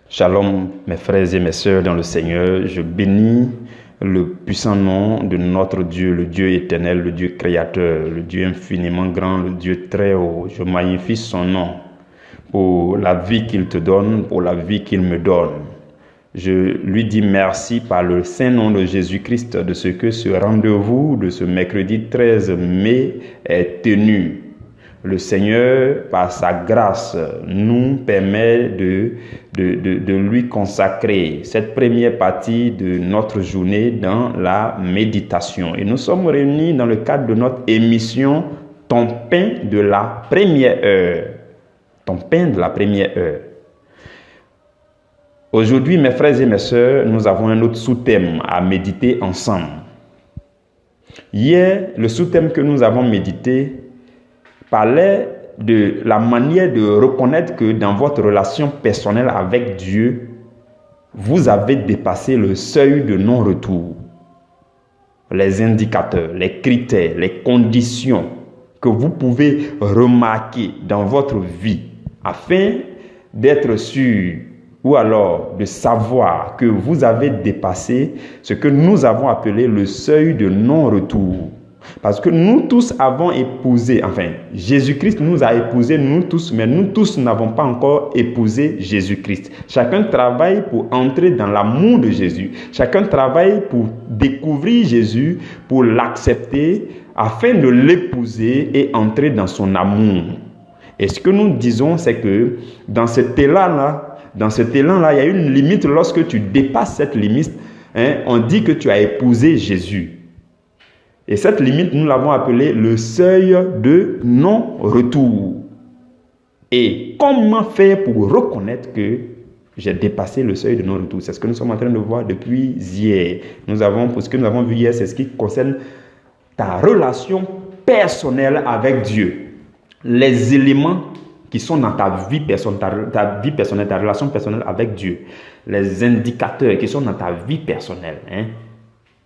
Shalom, mes frères et mes sœurs dans le Seigneur. Je bénis le puissant nom de notre Dieu, le Dieu éternel, le Dieu créateur, le Dieu infiniment grand, le Dieu très haut. Je magnifie son nom pour la vie qu'il te donne, pour la vie qu'il me donne. Je lui dis merci par le saint nom de Jésus-Christ de ce que ce rendez-vous de ce mercredi 13 mai est tenu. Le Seigneur, par sa grâce, nous permet de lui consacrer cette première partie de notre journée dans la méditation. Et nous sommes réunis dans le cadre de notre émission « Ton pain de la première heure ». Ton pain de la première heure. Aujourd'hui, mes frères et mes sœurs, nous avons un autre sous-thème à méditer ensemble. Hier, le sous-thème que nous avons médité parlait de la manière de reconnaître que dans votre relation personnelle avec Dieu, vous avez dépassé le seuil de non-retour. Les indicateurs, les critères, les conditions que vous pouvez remarquer dans votre vie afin d'être sûr ou alors de savoir que vous avez dépassé ce que nous avons appelé le seuil de non-retour. Parce que nous tous avons épousé, enfin, Jésus-Christ nous a épousés, nous tous, mais nous tous n'avons pas encore épousé Jésus-Christ. Chacun travaille pour entrer dans l'amour de Jésus. Chacun travaille pour découvrir Jésus, pour l'accepter, afin de l'épouser et entrer dans son amour. Et ce que nous disons, c'est que dans cet élan-là, il y a une limite. Lorsque tu dépasses cette limite, on dit que tu as épousé Jésus. Et cette limite, nous l'avons appelée le seuil de non-retour. Et comment faire pour reconnaître que j'ai dépassé le seuil de non-retour? C'est ce que nous sommes en train de voir depuis hier. Pour ce que nous avons vu hier, c'est ce qui concerne ta relation personnelle avec Dieu. Les éléments qui sont dans ta vie personnelle, ta relation personnelle avec Dieu. Les indicateurs qui sont dans ta vie personnelle,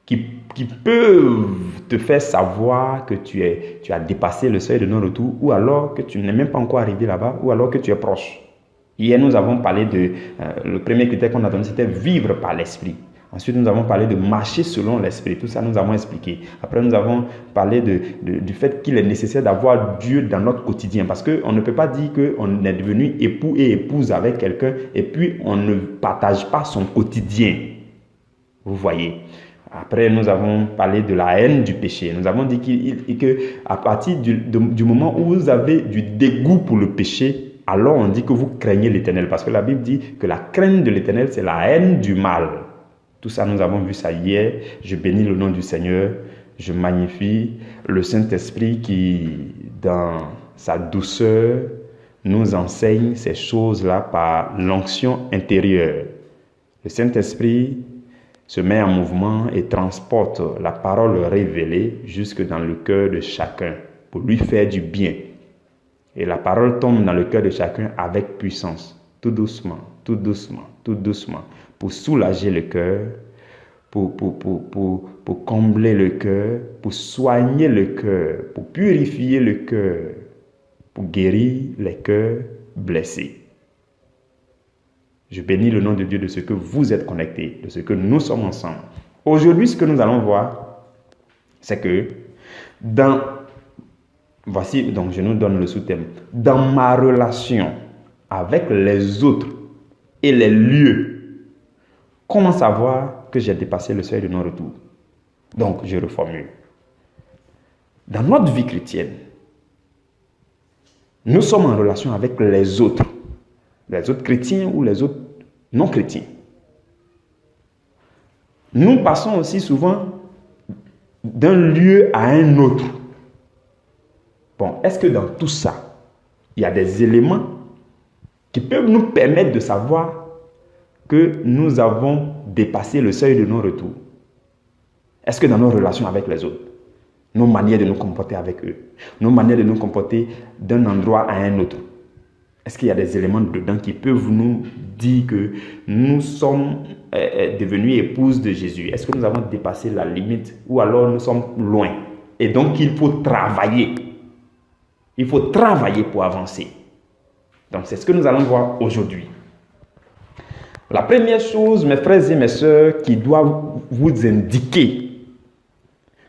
qui peuvent te faire savoir que tu as dépassé le seuil de non-retour, ou alors que tu n'es même pas encore arrivé là-bas, ou alors que tu es proche. Hier, nous avons parlé le premier critère qu'on a donné, c'était vivre par l'esprit. Ensuite, nous avons parlé de marcher selon l'esprit. Tout ça, nous avons expliqué. Après, nous avons parlé du fait qu'il est nécessaire d'avoir Dieu dans notre quotidien. Parce qu'on ne peut pas dire qu'on est devenu époux et épouse avec quelqu'un et puis on ne partage pas son quotidien. Vous voyez. Après, nous avons parlé de la haine du péché. Nous avons dit qu'à partir du moment où vous avez du dégoût pour le péché, alors on dit que vous craignez l'Éternel. Parce que la Bible dit que la crainte de l'Éternel, c'est la haine du mal. Tout ça, nous avons vu ça hier. Je bénis le nom du Seigneur. Je magnifie le Saint-Esprit qui, dans sa douceur, nous enseigne ces choses-là par l'onction intérieure. Le Saint-Esprit se met en mouvement et transporte la parole révélée jusque dans le cœur de chacun pour lui faire du bien. Et la parole tombe dans le cœur de chacun avec puissance, tout doucement, tout doucement, tout doucement, pour soulager le cœur, pour combler le cœur, pour soigner le cœur, pour purifier le cœur, pour guérir les cœurs blessés. Je bénis le nom de Dieu de ce que vous êtes connectés, de ce que nous sommes ensemble. Aujourd'hui, ce que nous allons voir, c'est que voici, donc je nous donne le sous-thème. Dans ma relation avec les autres et les lieux, comment savoir que j'ai dépassé le seuil de non-retour? Donc, je reformule. Dans notre vie chrétienne, nous sommes en relation avec les autres chrétiens ou les autres non-chrétiens. Nous passons aussi souvent d'un lieu à un autre. Bon, est-ce que dans tout ça, il y a des éléments qui peuvent nous permettre de savoir que nous avons dépassé le seuil de non-retour? Est-ce que dans nos relations avec les autres, nos manières de nous comporter avec eux, nos manières de nous comporter d'un endroit à un autre, est-ce qu'il y a des éléments dedans qui peuvent nous dire que nous sommes devenus épouses de Jésus? Est-ce que nous avons dépassé la limite ou alors nous sommes loin? Et donc, il faut travailler. Il faut travailler pour avancer. Donc, c'est ce que nous allons voir aujourd'hui. La première chose, mes frères et mes sœurs, qui doit vous indiquer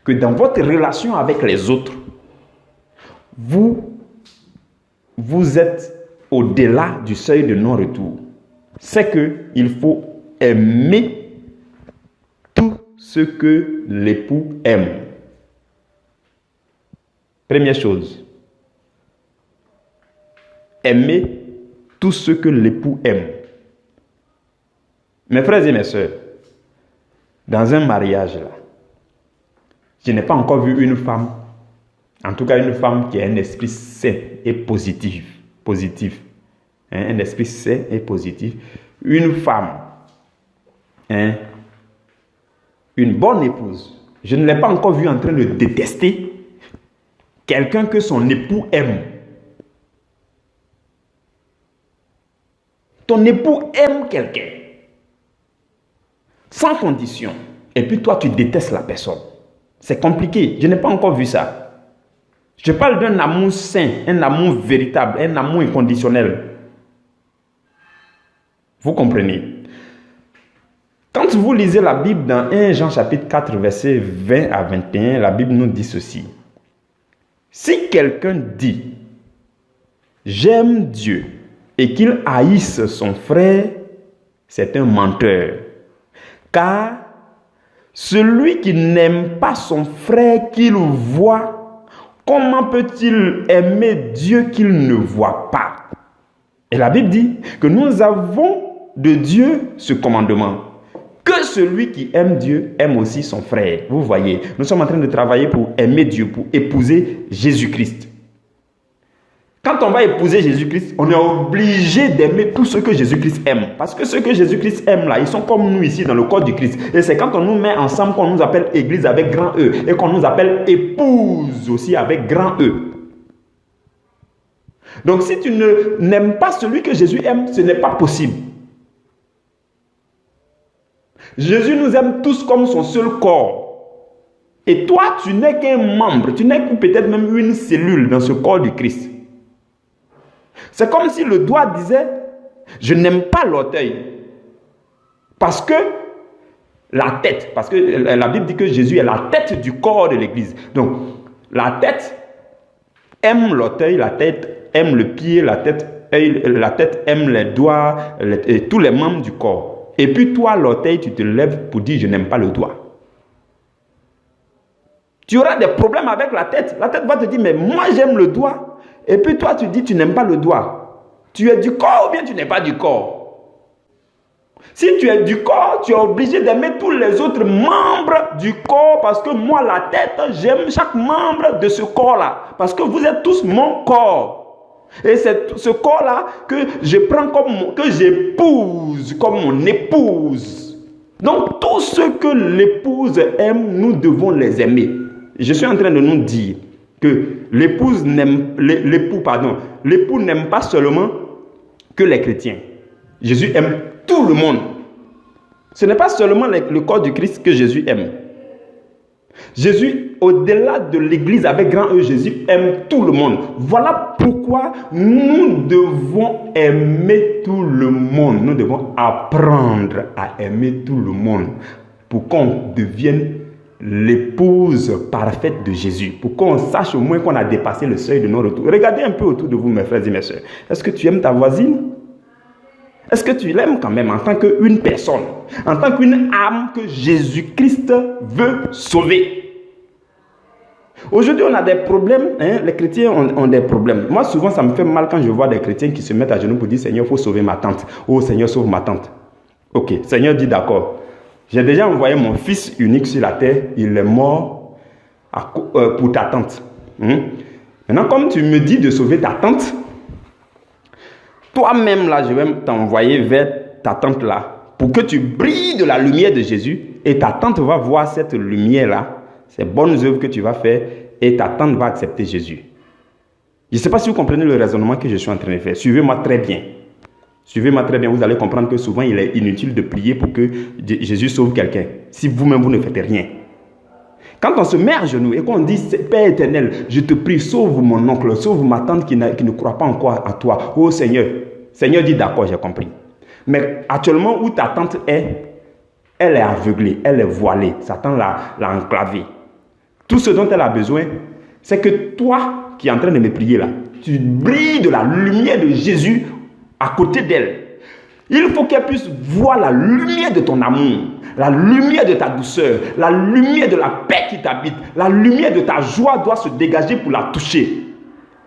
que dans votre relation avec les autres, vous êtes au-delà du seuil de non-retour, c'est qu'il faut aimer tout ce que l'époux aime. Première chose, aimer tout ce que l'époux aime. Mes frères et mes sœurs, dans un mariage là, je n'ai pas encore vu une femme, en tout cas une femme qui a un esprit sain et positif, un esprit sain et positif, une femme, une bonne épouse. Je ne l'ai pas encore vue en train de détester quelqu'un que son époux aime. Ton époux aime quelqu'un, sans condition, et puis toi tu détestes la personne. C'est compliqué, je n'ai pas encore vu ça. Je parle d'un amour sain, un amour véritable, un amour inconditionnel. Vous comprenez? Quand vous lisez la Bible dans 1 Jean chapitre 4, versets 20 à 21, la Bible nous dit ceci. Si quelqu'un dit « J'aime Dieu » et qu'il haïsse son frère, c'est un menteur. Car celui qui n'aime pas son frère qu'il voit, comment peut-il aimer Dieu qu'il ne voit pas? Et la Bible dit que nous avons de Dieu ce commandement, que celui qui aime Dieu aime aussi son frère. Vous voyez, nous sommes en train de travailler pour aimer Dieu, pour épouser Jésus-Christ. Quand on va épouser Jésus-Christ, on est obligé d'aimer tout ce que Jésus-Christ aime. Parce que ceux que Jésus-Christ aime là, ils sont comme nous ici dans le corps du Christ. Et c'est quand on nous met ensemble qu'on nous appelle Église avec grand E. Et qu'on nous appelle épouse aussi avec grand E. Donc si tu n'aimes pas celui que Jésus aime, ce n'est pas possible. Jésus nous aime tous comme son seul corps. Et toi, tu n'es qu'un membre, tu n'es peut-être même une cellule dans ce corps du Christ. C'est comme si le doigt disait, je n'aime pas l'orteil. Parce que la tête, parce que la Bible dit que Jésus est la tête du corps de l'Église. Donc, la tête aime l'orteil, la tête aime le pied, la tête aime les doigts, tous les membres du corps. Et puis toi, l'orteil, tu te lèves pour dire, je n'aime pas le doigt. Tu auras des problèmes avec la tête. La tête va te dire, mais moi j'aime le doigt. Et puis toi, tu dis, tu n'aimes pas le doigt. Tu es du corps ou bien tu n'es pas du corps? Si tu es du corps, tu es obligé d'aimer tous les autres membres du corps parce que moi, la tête, j'aime chaque membre de ce corps-là. Parce que vous êtes tous mon corps. Et c'est ce corps-là que je prends que j'épouse comme mon épouse. Donc, tout ce que l'épouse aime, nous devons les aimer. Je suis en train de nous dire que l'époux n'aime pas seulement que les chrétiens. Jésus aime tout le monde. Ce n'est pas seulement le corps du Christ que Jésus aime. Jésus, au-delà de l'église avec grand E, Jésus aime tout le monde. Voilà pourquoi nous devons aimer tout le monde. Nous devons apprendre à aimer tout le monde pour qu'on devienne l'épouse parfaite de Jésus, pour qu'on sache au moins qu'on a dépassé le seuil de non-retour. Regardez un peu autour de vous, mes frères et mes sœurs. Est-ce que tu aimes ta voisine? Est-ce que tu l'aimes quand même en tant qu'une personne, en tant qu'une âme que Jésus-Christ veut sauver? Aujourd'hui, on a des problèmes, les chrétiens ont des problèmes. Moi, souvent, ça me fait mal quand je vois des chrétiens qui se mettent à genoux pour dire, Seigneur, il faut sauver ma tante. Oh, Seigneur, sauve ma tante. Ok, Seigneur dit d'accord. J'ai déjà envoyé mon fils unique sur la terre, il est mort pour ta tante. Maintenant, comme tu me dis de sauver ta tante, toi-même là, je vais t'envoyer vers ta tante là, pour que tu brilles de la lumière de Jésus, et ta tante va voir cette lumière là, ces bonnes œuvres que tu vas faire, et ta tante va accepter Jésus. Je ne sais pas si vous comprenez le raisonnement que je suis en train de faire. Suivez-moi très bien. Suivez-moi très bien, vous allez comprendre que souvent il est inutile de prier pour que Jésus sauve quelqu'un, si vous-même vous ne faites rien. Quand on se met à genoux et qu'on dit, Père éternel, je te prie, sauve mon oncle, sauve ma tante qui ne croit pas encore à toi. Oh Seigneur, Seigneur dit, d'accord, j'ai compris. Mais actuellement où ta tante est, elle est aveuglée, elle est voilée. Satan l'a enclavée. Tout ce dont elle a besoin, c'est que toi qui es en train de me prier là, tu brilles de la lumière de Jésus à côté d'elle. Il faut qu'elle puisse voir la lumière de ton amour, la lumière de ta douceur, la lumière de la paix qui t'habite, la lumière de ta joie doit se dégager pour la toucher.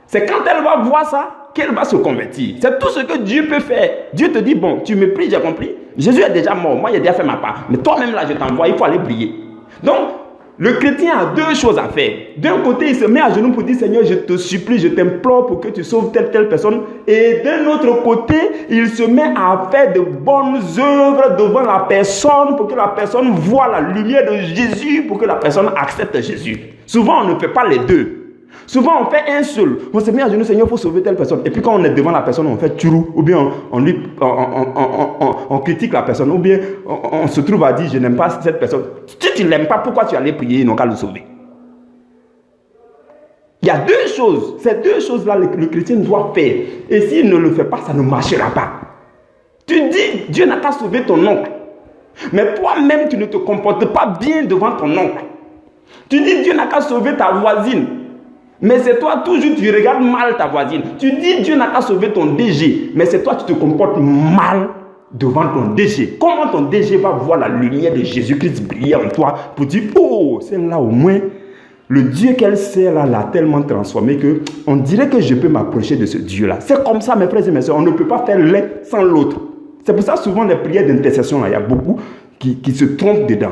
C'est quand elle va voir ça qu'elle va se convertir. C'est tout ce que Dieu peut faire. Dieu te dit, bon, tu me pries, j'ai compris. Jésus est déjà mort, moi j'ai déjà fait ma part. Mais toi-même là, je t'envoie, il faut aller prier. Donc, le chrétien a deux choses à faire. D'un côté, il se met à genoux pour dire, Seigneur, je te supplie, je t'implore pour que tu sauves telle personne. Et d'un autre côté, il se met à faire de bonnes œuvres devant la personne pour que la personne voie la lumière de Jésus, pour que la personne accepte Jésus. Souvent, on ne fait pas les deux. Souvent, on fait un seul. On se met à genoux, Seigneur, il faut sauver telle personne. Et puis, quand on est devant la personne, on fait turou. Ou bien, on critique la personne. Ou bien, on se trouve à dire, je n'aime pas cette personne. Si tu ne l'aimes pas, pourquoi tu allais prier? Ils n'ont qu'à le sauver. Il y a deux choses. Ces deux choses-là, le chrétien doit faire. Et s'il ne le fait pas, ça ne marchera pas. Tu dis, Dieu n'a qu'à sauver ton oncle. Mais toi-même, tu ne te comportes pas bien devant ton oncle. Tu dis, Dieu n'a qu'à sauver ta voisine. Mais c'est toi, toujours, tu regardes mal ta voisine. Tu dis, Dieu n'a qu'à sauver ton DG. Mais c'est toi, tu te comportes mal devant ton DG. Comment ton DG va voir la lumière de Jésus-Christ briller en toi pour dire, oh, celle-là au moins, le Dieu qu'elle sert là l'a tellement transformé que on dirait que je peux m'approcher de ce Dieu-là. C'est comme ça, mes frères et mes soeurs. On ne peut pas faire l'un sans l'autre. C'est pour ça, souvent, les prières d'intercession, là, il y a beaucoup qui se trompent dedans.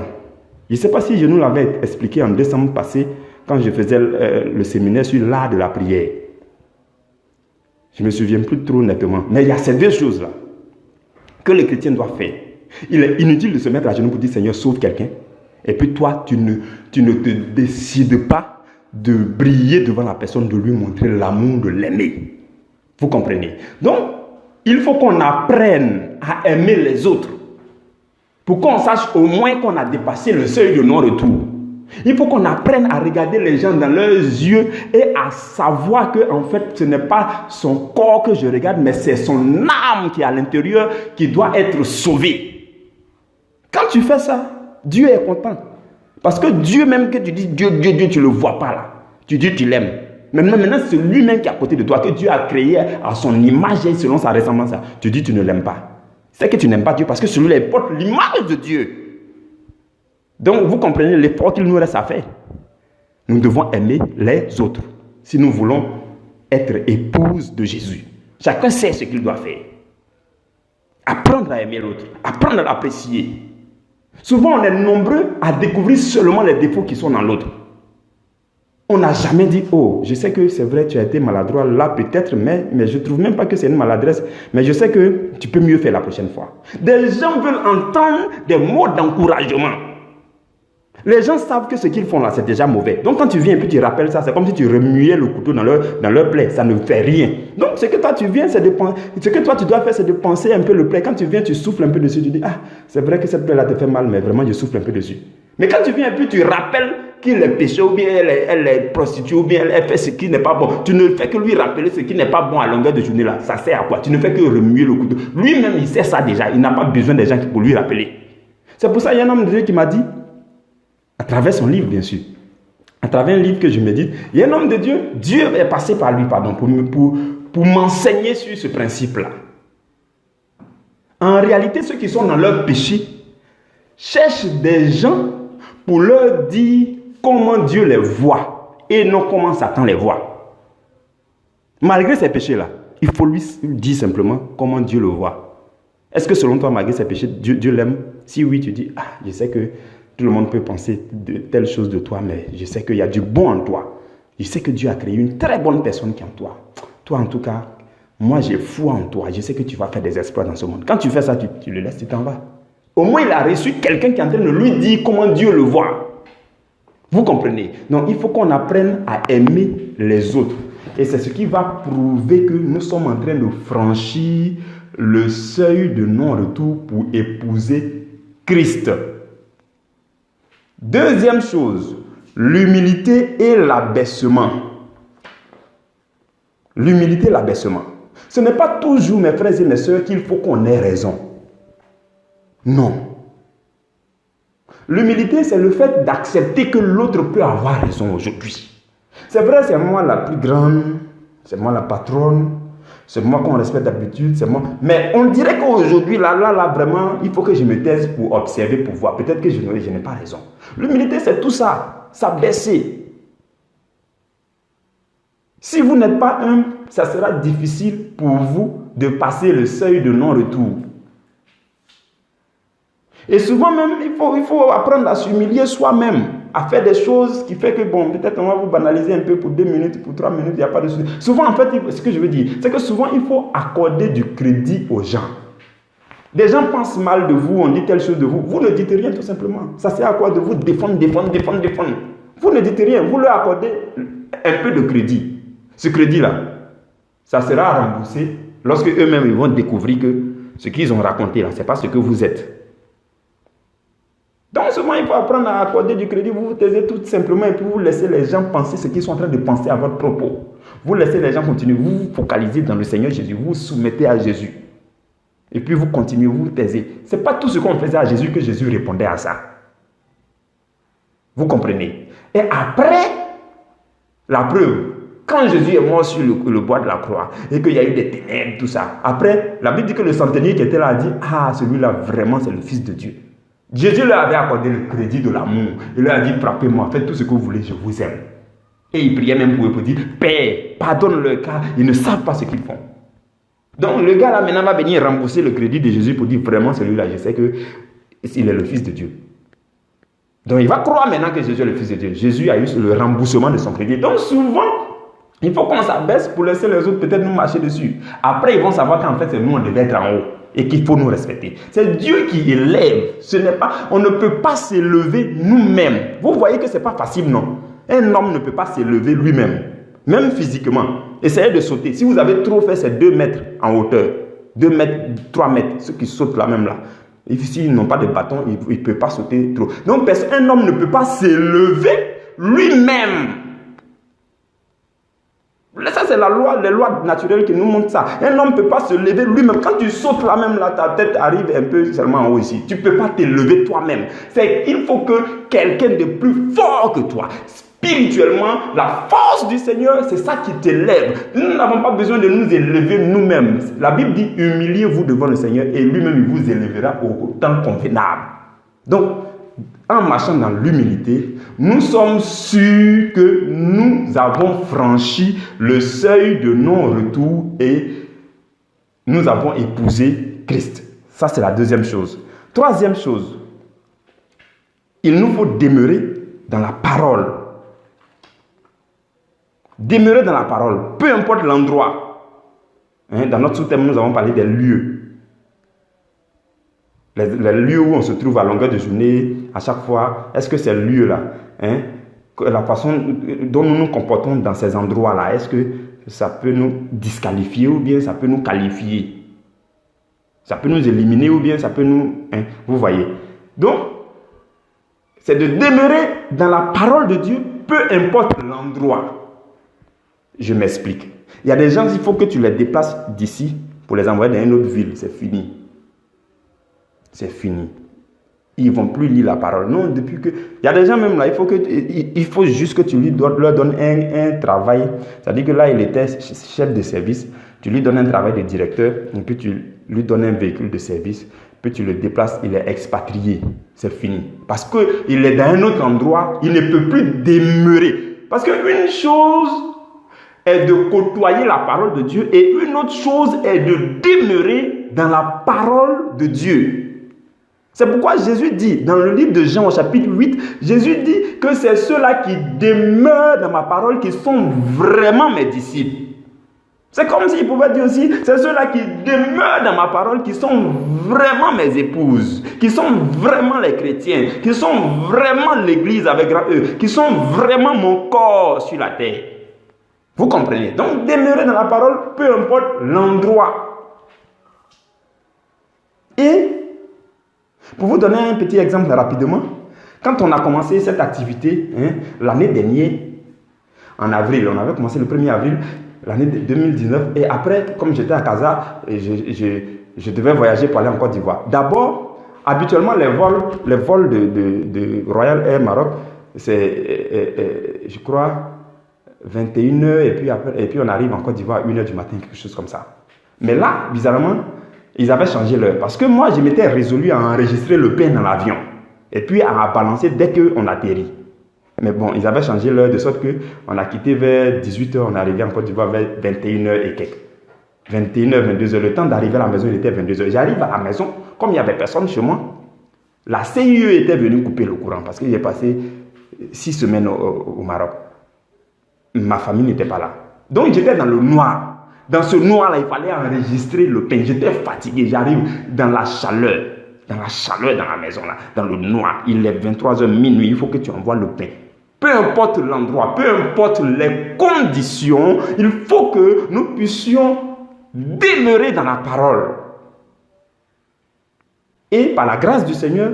Je ne sais pas si je nous l'avais expliqué en décembre passé, quand je faisais le séminaire sur l'art de la prière. Je ne me souviens plus trop nettement. Mais il y a ces deux choses-là que les chrétiens doivent faire. Il est inutile de se mettre à genoux pour dire, Seigneur, sauve quelqu'un. Et puis toi, tu ne te décides pas de briller devant la personne, de lui montrer l'amour, de l'aimer. Vous comprenez? Donc, il faut qu'on apprenne à aimer les autres. Pour qu'on sache au moins qu'on a dépassé le seuil de non-retour. Il faut qu'on apprenne à regarder les gens dans leurs yeux et à savoir que en fait, ce n'est pas son corps que je regarde, mais c'est son âme qui est à l'intérieur qui doit être sauvée. Quand tu fais ça, Dieu est content. Parce que Dieu même que tu dis Dieu, tu ne le vois pas là. Tu dis tu l'aimes. Maintenant, c'est lui-même qui est à côté de toi, que Dieu a créé à son image et selon sa ressemblance. Tu dis tu ne l'aimes pas. C'est que tu n'aimes pas Dieu parce que celui-là porte l'image de Dieu. Donc, vous comprenez l'effort qu'il nous reste à faire. Nous devons aimer les autres si nous voulons être épouses de Jésus. Chacun sait ce qu'il doit faire. Apprendre à aimer l'autre, apprendre à l'apprécier. Souvent, on est nombreux à découvrir seulement les défauts qui sont dans l'autre. On n'a jamais dit, oh, je sais que c'est vrai, tu as été maladroit là peut-être, mais je ne trouve même pas que c'est une maladresse, mais je sais que tu peux mieux faire la prochaine fois. Des gens veulent entendre des mots d'encouragement. Les gens savent que ce qu'ils font là, c'est déjà mauvais. Donc quand tu viens et puis tu rappelles ça, c'est comme si tu remuais le couteau dans leur plaie. Ça ne fait rien. Donc ce que toi tu viens, ce que toi tu dois faire, c'est de penser un peu le plaie. Quand tu viens, tu souffles un peu dessus. Tu dis, ah, c'est vrai que cette plaie là te fait mal, mais vraiment je souffle un peu dessus. Mais quand tu viens et puis tu rappelles qu'il est péché, ou bien elle est prostituée, ou bien elle fait ce qui n'est pas bon, tu ne fais que lui rappeler ce qui n'est pas bon à longueur de journée là. Ça sert à quoi? Tu ne fais que remuer le couteau. Lui-même, il sait ça déjà. Il n'a pas besoin des gens pour lui rappeler. C'est pour ça qu'il y a un homme de Dieu qui m'a dit, à travers son livre, bien sûr, à travers un livre que je médite, il y a un homme de Dieu, Dieu est passé par lui, pour m'enseigner sur ce principe-là. En réalité, ceux qui sont dans leur péché cherchent des gens pour leur dire comment Dieu les voit et non comment Satan les voit. Malgré ces péchés-là, il faut lui dire simplement comment Dieu le voit. Est-ce que selon toi, malgré ces péchés, Dieu l'aime? Si oui, tu dis, ah, je sais que tout le monde peut penser de telle chose de toi, mais je sais qu'il y a du bon en toi. Je sais que Dieu a créé une très bonne personne qui est en toi. Toi, en tout cas, moi, j'ai foi en toi. Je sais que tu vas faire des exploits dans ce monde. Quand tu fais ça, tu le laisses, tu t'en vas. Au moins, il a reçu quelqu'un qui est en train de lui dire comment Dieu le voit. Vous comprenez? Donc, il faut qu'on apprenne à aimer les autres. Et c'est ce qui va prouver que nous sommes en train de franchir le seuil de non-retour pour épouser Christ. Deuxième chose, l'humilité et l'abaissement. L'humilité et l'abaissement. Ce n'est pas toujours, mes frères et mes sœurs, qu'il faut qu'on ait raison. Non. L'humilité, c'est le fait d'accepter que l'autre peut avoir raison aujourd'hui. C'est vrai, c'est moi la plus grande, c'est moi la patronne, c'est moi qu'on respecte d'habitude, c'est moi. Mais on dirait qu'aujourd'hui, là, vraiment, il faut que je me taise pour observer, pour voir. Peut-être que je n'ai pas raison. L'humilité, c'est tout ça, s'abaisser. Si vous n'êtes pas humble, ça sera difficile pour vous de passer le seuil de non-retour. Et souvent même, il faut apprendre à s'humilier soi-même, à faire des choses qui fait que, bon, peut-être on va vous banaliser un peu pour 2 minutes, pour 3 minutes, il n'y a pas de souci. Souvent, en fait, ce que je veux dire, c'est que souvent, il faut accorder du crédit aux gens. Des gens pensent mal de vous, on dit telle chose de vous. Vous ne dites rien, tout simplement. Ça sert à quoi de vous défendre. Vous ne dites rien, vous leur accordez un peu de crédit. Ce crédit-là, ça sera remboursé lorsque eux-mêmes ils vont découvrir que ce qu'ils ont raconté là, ce n'est pas ce que vous êtes. Donc souvent, il faut apprendre à accorder du crédit. Vous vous taisez tout simplement et puis vous laissez les gens penser ce qu'ils sont en train de penser à votre propos. Vous laissez les gens continuer. Vous vous focalisez dans le Seigneur Jésus. Vous vous soumettez à Jésus. Et puis vous continuez, vous vous taisez. Ce n'est pas tout ce qu'on faisait à Jésus que Jésus répondait à ça. Vous comprenez? Et après, la preuve, quand Jésus est mort sur le bois de la croix et qu'il y a eu des ténèbres, tout ça, après, la Bible dit que le centenier qui était là a dit, ah, celui-là vraiment c'est le Fils de Dieu. Jésus leur avait accordé le crédit de l'amour. Il leur a dit, frappez-moi, faites tout ce que vous voulez, je vous aime. Et il priait même pour eux, pour dire, Père, pardonne-leur car ils ne savent pas ce qu'ils font. Donc le gars là maintenant va venir rembourser le crédit de Jésus pour dire, vraiment celui-là, je sais qu'il est le Fils de Dieu. Donc il va croire maintenant que Jésus est le Fils de Dieu. Jésus a eu le remboursement de son crédit. Donc souvent, il faut qu'on s'abaisse pour laisser les autres peut-être nous marcher dessus. Après, ils vont savoir qu'en fait, c'est nous, on devait être en haut. Et qu'il faut nous respecter. C'est Dieu qui élève. Ce n'est pas, on ne peut pas s'élever nous-mêmes. Vous voyez que ce n'est pas facile, non? Un homme ne peut pas s'élever lui-même, même physiquement. Essayez de sauter. Si vous avez trop fait ces 2 mètres en hauteur, 2 mètres, 3 mètres, ceux qui sautent là même là, et s'ils n'ont pas de bâton, ils ne peuvent pas sauter trop. Donc, un homme ne peut pas s'élever lui-même. Ça, c'est les lois naturelles qui nous montrent ça. Un homme ne peut pas se lever lui-même. Quand tu sautes là même, là, ta tête arrive un peu seulement en haut ici. Tu ne peux pas te lever toi-même. Il faut que quelqu'un de plus fort que toi, spirituellement, la force du Seigneur, c'est ça qui t'élève. Nous n'avons pas besoin de nous élever nous-mêmes. La Bible dit, humiliez-vous devant le Seigneur et lui-même, il vous élèvera au temps convenable. Donc, en marchant dans l'humilité, nous sommes sûrs que nous avons franchi le seuil de non-retour et nous avons épousé Christ. Ça, c'est la deuxième chose. Troisième chose, il nous faut demeurer dans la parole. Demeurer dans la parole, peu importe l'endroit. Dans notre sous-thème, nous avons parlé des lieux. Les lieux où on se trouve à longueur de journée, à chaque fois, est-ce que ces lieux-là, la façon dont nous nous comportons dans ces endroits-là, est-ce que ça peut nous disqualifier ou bien ça peut nous qualifier? Ça peut nous éliminer ou bien ça peut nous... vous voyez. Donc, c'est de demeurer dans la parole de Dieu, peu importe l'endroit. Je m'explique. Il y a des gens, il faut que tu les déplaces d'ici pour les envoyer dans une autre ville. C'est fini. C'est fini. Ils ne vont plus lire la parole. Non, depuis que... Il y a des gens même là, il faut juste que tu leur donnes un travail. C'est-à-dire que là, il était chef de service. Tu lui donnes un travail de directeur, et puis tu lui donnes un véhicule de service, puis tu le déplaces, il est expatrié. C'est fini. Parce qu'il est dans un autre endroit, il ne peut plus demeurer. Parce qu'une chose est de côtoyer la parole de Dieu et une autre chose est de demeurer dans la parole de Dieu. C'est pourquoi Jésus dit, dans le livre de Jean au chapitre 8, Jésus dit que c'est ceux-là qui demeurent dans ma parole qui sont vraiment mes disciples. C'est comme s'il pouvait dire aussi, c'est ceux-là qui demeurent dans ma parole qui sont vraiment mes épouses, qui sont vraiment les chrétiens, qui sont vraiment l'église avec grand E, qui sont vraiment mon corps sur la terre. Vous comprenez? Donc, demeurer dans la parole, peu importe l'endroit. Et, pour vous donner un petit exemple rapidement, quand on a commencé cette activité, l'année dernière, en avril, on avait commencé le 1er avril, l'année 2019, et après, comme j'étais à Casa, je devais voyager pour aller en Côte d'Ivoire. D'abord, Habituellement, les vols de Royal Air Maroc, c'est, je crois, 21h et puis on arrive en Côte d'Ivoire à 1h du matin, quelque chose comme ça. Mais là, bizarrement, ils avaient changé l'heure. Parce que moi, je m'étais résolu à enregistrer le pain dans l'avion. Et puis à balancer dès qu'on atterrit. Mais bon, ils avaient changé l'heure de sorte qu'on a quitté vers 18h, on est arrivé en Côte d'Ivoire vers 21h et quelques. 21h, 22h. Le temps d'arriver à la maison, il était 22h. J'arrive à la maison, comme il n'y avait personne chez moi, la CIE était venue couper le courant parce que j'ai passé 6 semaines au Maroc. Ma famille n'était pas là. Donc j'étais dans le noir. Dans ce noir-là, il fallait enregistrer le pain. J'étais fatigué. J'arrive dans la chaleur. Dans la maison, là. Dans le noir. Il est 23h minuit. Il faut que tu envoies le pain. Peu importe l'endroit, peu importe les conditions, il faut que nous puissions demeurer dans la parole. Et par la grâce du Seigneur,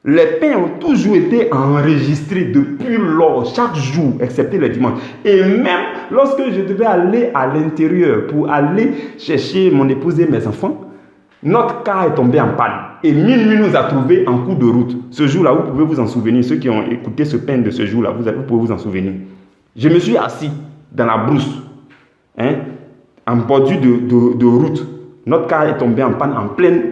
les pains ont toujours été enregistrés depuis lors, chaque jour, excepté le dimanche. Et même lorsque je devais aller à l'intérieur pour aller chercher mon épouse et mes enfants, notre car est tombé en panne. Et minuit nous a trouvés en cours de route. Ce jour-là, vous pouvez vous en souvenir. Ceux qui ont écouté ce pain de ce jour-là, vous pouvez vous en souvenir. Je me suis assis dans la brousse, en bordure de route. Notre car est tombé en panne en pleine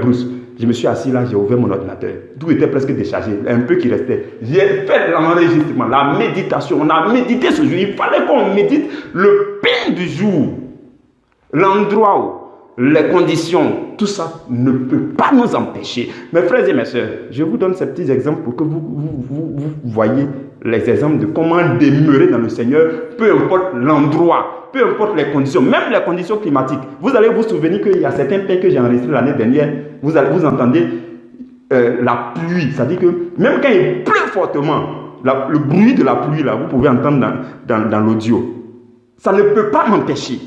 brousse. Je me suis assis là, j'ai ouvert mon ordinateur. Tout était presque déchargé, un peu qui restait. J'ai fait l'enregistrement, la méditation. On a médité ce jour. Il fallait qu'on médite le pain du jour. L'endroit où, les conditions, tout ça ne peut pas nous empêcher. Mes frères et mes sœurs, je vous donne ces petits exemples pour que vous voyez les exemples de comment demeurer dans le Seigneur, peu importe l'endroit, peu importe les conditions, même les conditions climatiques. Vous allez vous souvenir qu'il y a certains pains que j'ai enregistrés l'année dernière, vous entendez la pluie, c'est-à-dire que même quand il pleut fortement, le bruit de la pluie, là, vous pouvez entendre dans l'audio. Ça ne peut pas m'empêcher.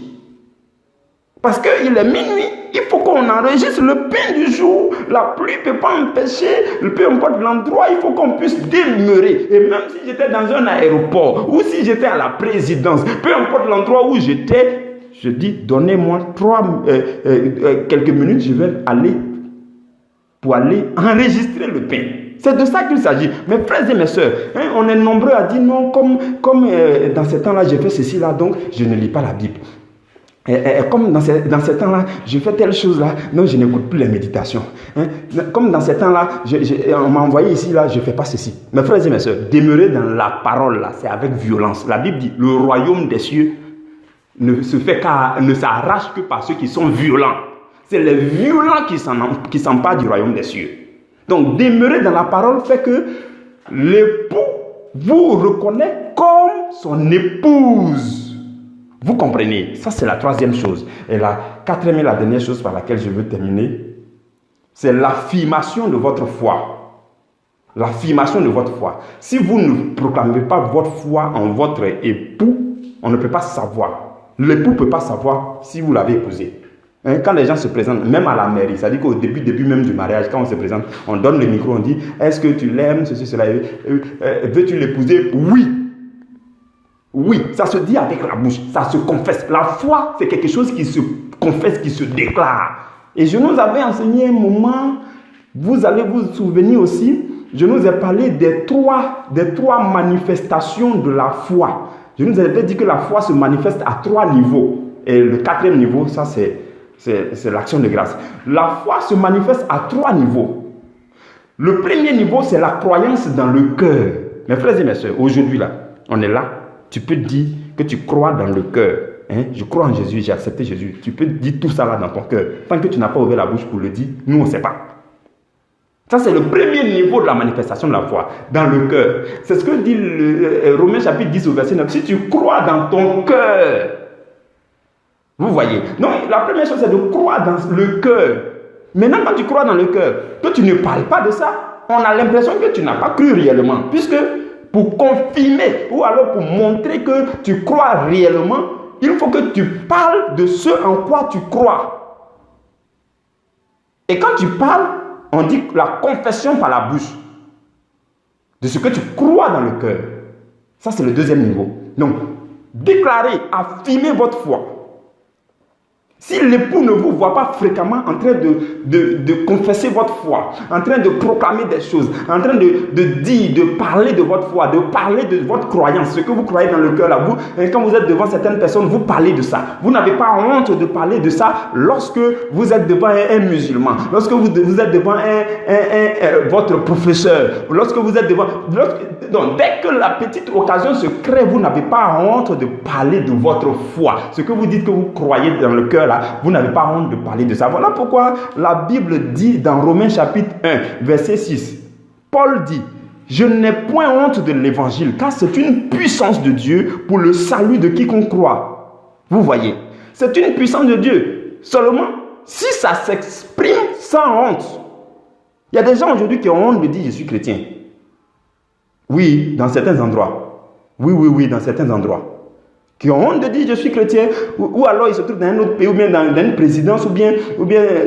Parce qu'il est minuit, il faut qu'on enregistre le pain du jour. La pluie ne peut pas empêcher, peu importe l'endroit, il faut qu'on puisse demeurer. Et même si j'étais dans un aéroport, ou si j'étais à la présidence, peu importe l'endroit où j'étais, je dis, donnez-moi quelques minutes, je vais aller pour aller enregistrer le pain. C'est de ça qu'il s'agit. Mes frères et mes sœurs, on est nombreux à dire non, comme dans ces temps-là, j'ai fait ceci là, donc je ne lis pas la Bible. Comme dans ces temps-là, je fais telle chose-là, non, je n'écoute plus les méditations. Comme dans ces temps-là, on m'a envoyé ici, là, je ne fais pas ceci. Mes frères et mes sœurs, demeurer dans la parole, là, c'est avec violence. La Bible dit, le royaume des cieux ne s'arrache que par ceux qui sont violents. C'est les violents qui s'emparent du royaume des cieux. Donc, demeurer dans la parole fait que l'époux vous reconnaît comme son épouse. Vous comprenez? Ça, c'est la troisième chose. Et la quatrième et la dernière chose par laquelle je veux terminer, c'est l'affirmation de votre foi. L'affirmation de votre foi. Si vous ne proclamez pas votre foi en votre époux, on ne peut pas savoir. L'époux ne peut pas savoir si vous l'avez épousé. Quand les gens se présentent, même à la mairie, c'est-à-dire qu'au début même du mariage, quand on se présente, on donne le micro, on dit, est-ce que tu l'aimes, ceci, cela, veux-tu l'épouser? Oui. Oui, ça se dit avec la bouche, ça se confesse. La foi, c'est quelque chose qui se confesse, qui se déclare. Et je nous avais enseigné un moment, vous allez vous souvenir aussi, je nous ai parlé des trois manifestations de la foi. Je nous avais dit que la foi se manifeste à 3 niveaux. Et le 4e niveau, ça c'est l'action de grâce. La foi se manifeste à 3 niveaux. Le premier niveau, c'est la croyance dans le cœur. Mes frères et mes soeurs, aujourd'hui là, on est là. Tu peux dire que tu crois dans le cœur. Je crois en Jésus, j'ai accepté Jésus. Tu peux dire tout ça là dans ton cœur. Tant que tu n'as pas ouvert la bouche pour le dire, nous on ne sait pas. Ça c'est le premier niveau de la manifestation de la foi, dans le cœur. C'est ce que dit Romains chapitre 10 au verset 9. Si tu crois dans ton cœur, vous voyez. Donc la première chose c'est de croire dans le cœur. Maintenant quand tu crois dans le cœur, que tu ne parles pas de ça, on a l'impression que tu n'as pas cru réellement. Puisque pour confirmer ou alors pour montrer que tu crois réellement, il faut que tu parles de ce en quoi tu crois. Et quand tu parles, on dit la confession par la bouche de ce que tu crois dans le cœur. Ça, c'est le deuxième niveau. Donc, déclarer, affirmer votre foi. Si l'époux ne vous voit pas fréquemment en train de confesser votre foi, en train de proclamer des choses, en train de dire, de parler de votre foi, de parler de votre croyance, ce que vous croyez dans le cœur là, vous, et quand vous êtes devant certaines personnes, vous parlez de ça. Vous n'avez pas honte de parler de ça lorsque vous êtes devant un musulman, lorsque vous êtes devant votre professeur, lorsque vous êtes devant... Donc, dès que la petite occasion se crée, vous n'avez pas honte de parler de votre foi. Ce que vous dites que vous croyez dans le cœur là, vous n'avez pas honte de parler de ça. Voilà pourquoi la Bible dit dans Romains chapitre 1, verset 6, Paul dit, je n'ai point honte de l'évangile, car c'est une puissance de Dieu pour le salut de quiconque croit. Vous voyez, c'est une puissance de Dieu. Seulement, si ça s'exprime sans honte. Il y a des gens aujourd'hui qui ont honte de dire je suis chrétien. Oui, dans certains endroits. Oui, dans certains endroits. Qui ont honte de dire je suis chrétien, ou alors ils se trouvent dans un autre pays, ou bien dans une présidence, ou bien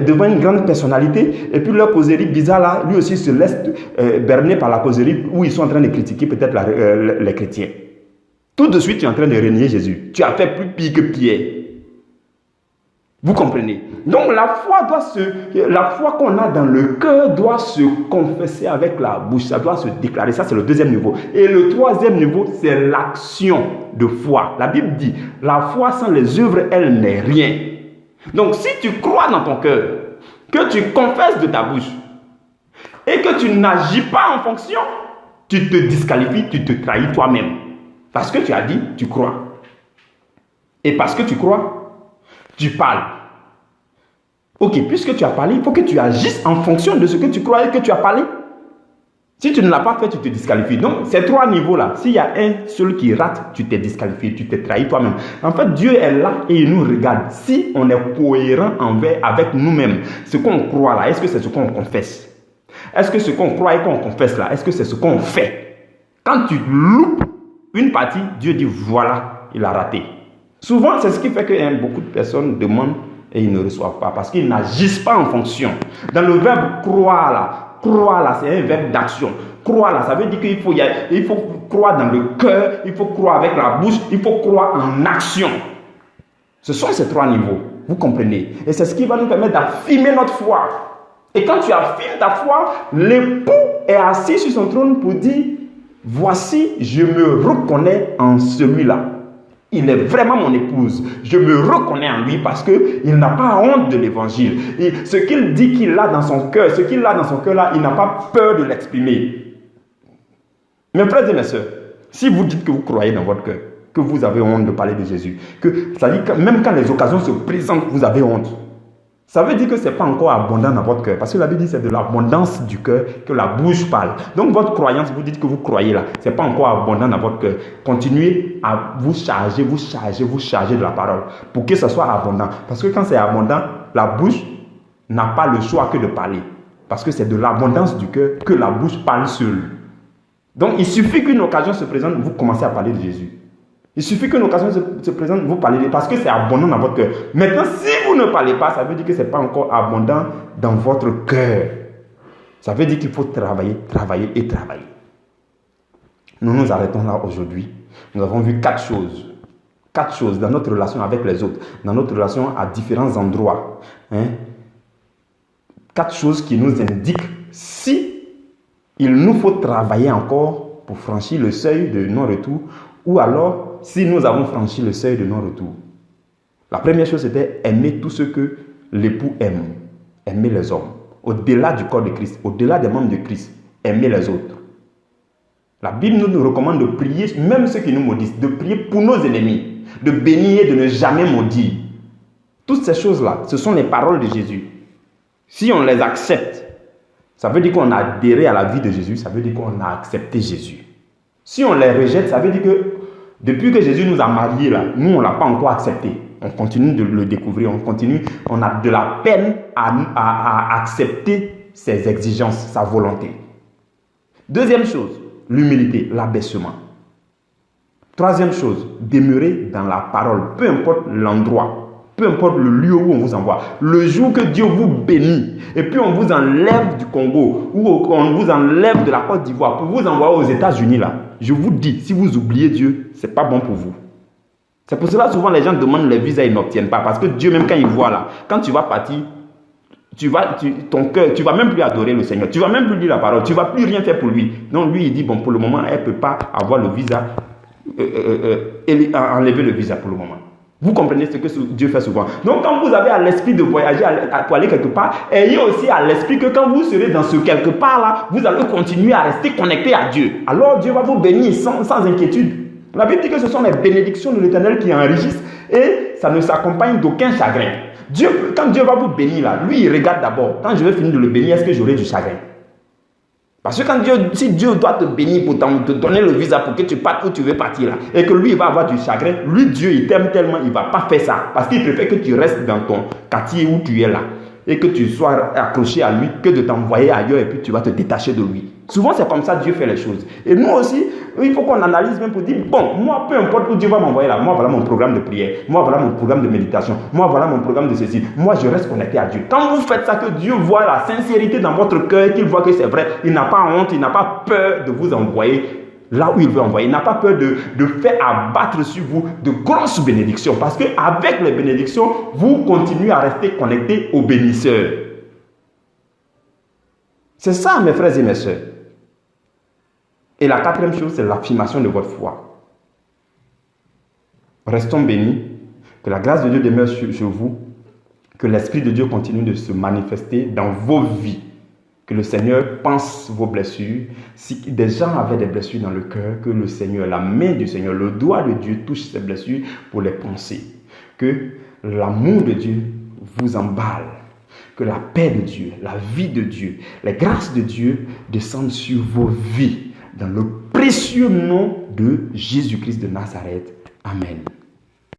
devant une grande personnalité, et puis leur causerie bizarre là, lui aussi se laisse berner par la causerie où ils sont en train de critiquer peut-être les chrétiens. Tout de suite, tu es en train de renier Jésus. Tu as fait plus pire que Pierre. Vous comprenez? Donc la foi qu'on a dans le cœur doit se confesser avec la bouche, ça doit se déclarer, ça c'est le deuxième niveau. Et le troisième niveau, c'est l'action de foi. La Bible dit, la foi sans les œuvres, elle n'est rien. Donc si tu crois dans ton cœur, que tu confesses de ta bouche, et que tu n'agis pas en fonction, tu te disqualifies, tu te trahis toi-même. Parce que tu as dit, tu crois. Et parce que tu crois, tu parles. Ok, puisque tu as parlé, il faut que tu agisses en fonction de ce que tu croyais que tu as parlé. Si tu ne l'as pas fait, tu te disqualifies. Donc, ces trois niveaux-là, s'il y a un seul qui rate, tu t'es disqualifié, tu t'es trahi toi-même. En fait, Dieu est là et il nous regarde. Si on est cohérent avec nous-mêmes, ce qu'on croit là, est-ce que c'est ce qu'on confesse? Est-ce que ce qu'on croit et qu'on confesse là, est-ce que c'est ce qu'on fait? Quand tu loupes une partie, Dieu dit voilà, il a raté. Souvent, c'est ce qui fait que beaucoup de personnes demandent et ils ne reçoivent pas parce qu'ils n'agissent pas en fonction. Dans le verbe croire là, c'est un verbe d'action. Croire là, ça veut dire qu'il faut croire dans le cœur, il faut croire avec la bouche, il faut croire en action. Ce sont ces trois niveaux, vous comprenez? Et c'est ce qui va nous permettre d'affirmer notre foi. Et quand tu affirmes ta foi, l'époux est assis sur son trône pour dire, voici, je me reconnais en celui-là. Il est vraiment mon épouse. Je me reconnais en lui parce qu'il n'a pas honte de l'évangile. Et ce qu'il dit qu'il a dans son cœur, là, il n'a pas peur de l'exprimer. Mes frères et mes sœurs, si vous dites que vous croyez dans votre cœur, que vous avez honte de parler de Jésus, ça dit que même quand les occasions se présentent, vous avez honte. Ça veut dire que ce n'est pas encore abondant dans votre cœur. Parce que la Bible dit que c'est de l'abondance du cœur que la bouche parle. Donc votre croyance, vous dites que vous croyez là, ce n'est pas encore abondant dans votre cœur. Continuez à vous charger de la parole pour que ce soit abondant. Parce que quand c'est abondant, la bouche n'a pas le choix que de parler. Parce que c'est de l'abondance du cœur que la bouche parle seule. Donc il suffit qu'une occasion se présente, vous commencez à parler de Jésus. Il suffit qu'une occasion se présente, vous parlez parce que c'est abondant dans votre cœur. Maintenant, si vous ne parlez pas, ça veut dire que ce n'est pas encore abondant dans votre cœur. Ça veut dire qu'il faut travailler. Nous nous arrêtons là aujourd'hui. Nous avons vu quatre choses. 4 choses dans notre relation avec les autres, dans notre relation à différents endroits. 4 choses qui nous indiquent si il nous faut travailler encore pour franchir le seuil de non-retour ou alors si nous avons franchi le seuil de non-retour. La première chose, c'était aimer tout ce que l'époux aime. Aimer les hommes. Au-delà du corps de Christ, au-delà des membres de Christ, aimer les autres. La Bible nous recommande de prier, même ceux qui nous maudissent, de prier pour nos ennemis, de bénir et de ne jamais maudire. Toutes ces choses-là, ce sont les paroles de Jésus. Si on les accepte, ça veut dire qu'on a adhéré à la vie de Jésus, ça veut dire qu'on a accepté Jésus. Si on les rejette, ça veut dire que depuis que Jésus nous a mariés, là, nous, on ne l'a pas encore accepté. On continue de le découvrir, on a de la peine à accepter ses exigences, sa volonté. Deuxième chose, l'humilité, l'abaissement. Troisième chose, demeurer dans la parole, peu importe l'endroit, peu importe le lieu où on vous envoie. Le jour que Dieu vous bénit, et puis on vous enlève du Congo, ou on vous enlève de la Côte d'Ivoire pour vous envoyer aux États-Unis, là, je vous dis, si vous oubliez Dieu, ce n'est pas bon pour vous. C'est pour cela souvent les gens demandent les visas et ils n'obtiennent pas. Parce que Dieu, même quand il voit là, quand tu vas partir, ton cœur, tu ne vas même plus adorer le Seigneur. Tu ne vas même plus lire la parole. Tu ne vas plus rien faire pour lui. Donc lui, il dit, bon, pour le moment, elle ne peut pas avoir le visa, enlever le visa pour le moment. Vous comprenez ce que Dieu fait souvent. Donc quand vous avez à l'esprit de voyager pour aller quelque part, ayez aussi à l'esprit que quand vous serez dans ce quelque part là, vous allez continuer à rester connecté à Dieu. Alors Dieu va vous bénir sans inquiétude. La Bible dit que ce sont les bénédictions de l'Éternel qui enrichissent et ça ne s'accompagne d'aucun chagrin. Quand Dieu va vous bénir là, lui il regarde d'abord, quand je vais finir de le bénir, est-ce que j'aurai du chagrin? Parce que si Dieu doit te bénir pour te donner le visa pour que tu partes où tu veux partir là, et que lui il va avoir du chagrin, lui Dieu il t'aime tellement, il ne va pas faire ça. Parce qu'il préfère que tu restes dans ton quartier où tu es là, et que tu sois accroché à lui, que de t'envoyer ailleurs et puis tu vas te détacher de lui. Souvent c'est comme ça Dieu fait les choses. Et nous aussi, il faut qu'on analyse même pour dire, bon, moi peu importe où Dieu va m'envoyer là, moi voilà mon programme de prière, moi voilà mon programme de méditation, moi voilà mon programme de ceci, moi je reste connecté à Dieu. Quand vous faites ça, que Dieu voit la sincérité dans votre cœur, qu'il voit que c'est vrai, il n'a pas honte, il n'a pas peur de vous envoyer là où il veut envoyer. Il n'a pas peur de faire abattre sur vous de grosses bénédictions. Parce qu'avec les bénédictions, vous continuez à rester connecté au bénisseur. C'est ça, mes frères et mes sœurs. Et la quatrième chose, c'est l'affirmation de votre foi. Restons bénis. Que la grâce de Dieu demeure sur vous. Que l'Esprit de Dieu continue de se manifester dans vos vies. Que le Seigneur pense vos blessures. Si des gens avaient des blessures dans le cœur, que le Seigneur, la main du Seigneur, le doigt de Dieu touche ces blessures pour les penser. Que l'amour de Dieu vous emballe. Que la paix de Dieu, la vie de Dieu, les grâces de Dieu descendent sur vos vies. Dans le précieux nom de Jésus-Christ de Nazareth. Amen.